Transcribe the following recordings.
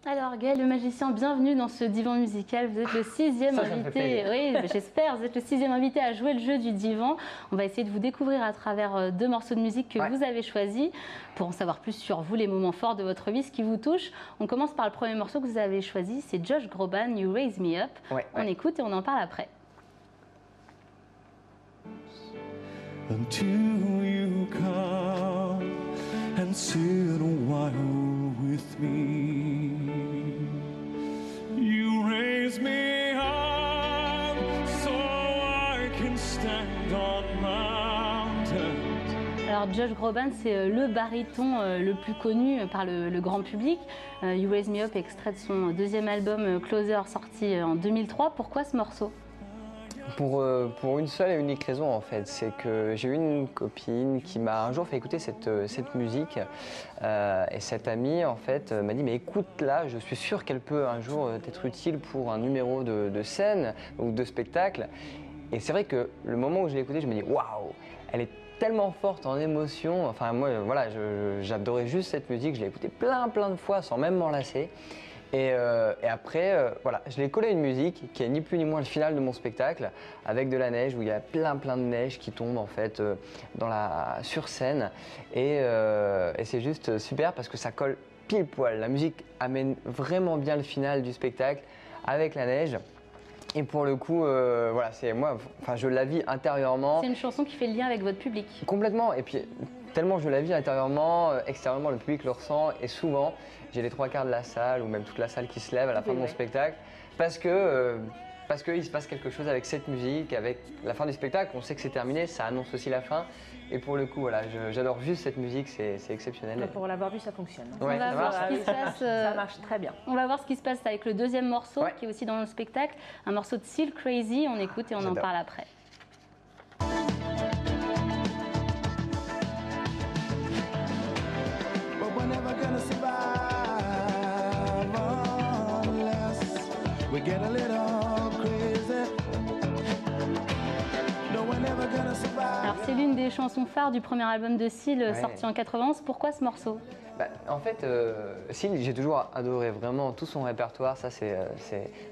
Alors Gaël le magicien, bienvenue dans ce divan musical. Vous êtes le sixième invité, oui, j'espère, vous êtes le sixième invité à jouer le jeu du divan. On va essayer de vous découvrir à travers deux morceaux de musique que vous avez choisis pour en savoir plus sur vous, les moments forts de votre vie, ce qui vous touche. On commence par le premier morceau que vous avez choisi, c'est Josh Groban, You Raise Me Up. On écoute et on en parle après. Until you come and sit a while with me, you raise me up so I can stand on mountains. Alors Josh Groban, c'est le baryton le plus connu par le grand public. You Raise Me Up, extrait de son deuxième album Closer, sorti en 2003. Pourquoi ce morceau ? Pour une seule et unique raison en fait, c'est que j'ai eu une copine qui m'a un jour fait écouter cette musique et cette amie en fait m'a dit mais écoute-la, je suis sûre qu'elle peut un jour t'être utile pour un numéro de scène ou de spectacle. Et c'est vrai que le moment où je l'ai écoutée, je me dis waouh, elle est tellement forte en émotion. Enfin moi voilà, j'adorais juste cette musique, je l'ai écoutée plein de fois sans même m'en lasser. Et après, voilà, je l'ai collé à une musique qui est ni plus ni moins le final de mon spectacle, avec de la neige, où il y a plein de neige qui tombe en fait sur scène. Et c'est juste super parce que ça colle pile poil. La musique amène vraiment bien le final du spectacle avec la neige. Et pour le coup, voilà, c'est moi, enfin, je la vis intérieurement. C'est une chanson qui fait le lien avec votre public. Complètement. Et puis, tellement je la vis intérieurement, extérieurement, le public le ressent. Et souvent, j'ai les trois quarts de la salle ou même toute la salle qui se lève à la fin de mon spectacle parce qu'il se passe quelque chose avec cette musique, avec la fin du spectacle. On sait que c'est terminé, ça annonce aussi la fin. Et pour le coup, voilà, j'adore juste cette musique, c'est exceptionnel. Pour l'avoir vu, ça fonctionne. Ouais, ça marche très bien. On va voir ce qui se passe avec le deuxième morceau qui est aussi dans le spectacle, un morceau de Still Crazy. On écoute et on en parle après. Alors c'est l'une des chansons phares du premier album de Seal sorti en 91. Pourquoi ce morceau ? En fait, Seal, j'ai toujours adoré vraiment tout son répertoire, ça c'est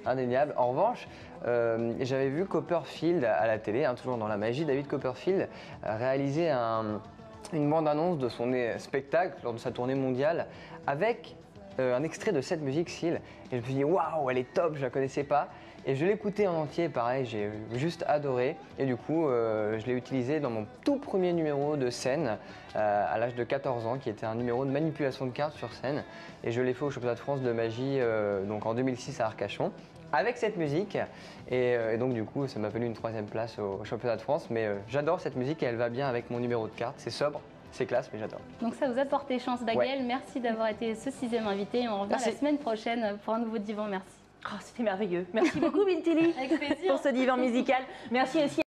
indéniable. En revanche, j'avais vu Copperfield à la télé, toujours dans la magie, David Copperfield réaliser une bande-annonce de son spectacle lors de sa tournée mondiale avec un extrait de cette musique Seal. Et je me suis dit waouh, elle est top, je la connaissais pas. Et je l'ai écouté en entier, pareil, j'ai juste adoré. Et du coup, je l'ai utilisé dans mon tout premier numéro de scène à l'âge de 14 ans, qui était un numéro de manipulation de cartes sur scène. Et je l'ai fait au championnat de France de magie, donc en 2006 à Arcachon, avec cette musique. Et donc du coup, ça m'a valu une 3e place au championnat de France. Mais j'adore cette musique et elle va bien avec mon numéro de cartes. C'est sobre. C'est classe, mais j'adore. Donc ça vous a porté chance, Gaël. Merci d'avoir été ce 6e invité. On revient la semaine prochaine pour un nouveau divan. Merci. Oh, c'était merveilleux. Merci beaucoup, Bintili, avec plaisir, pour ce divan musical. Merci aussi.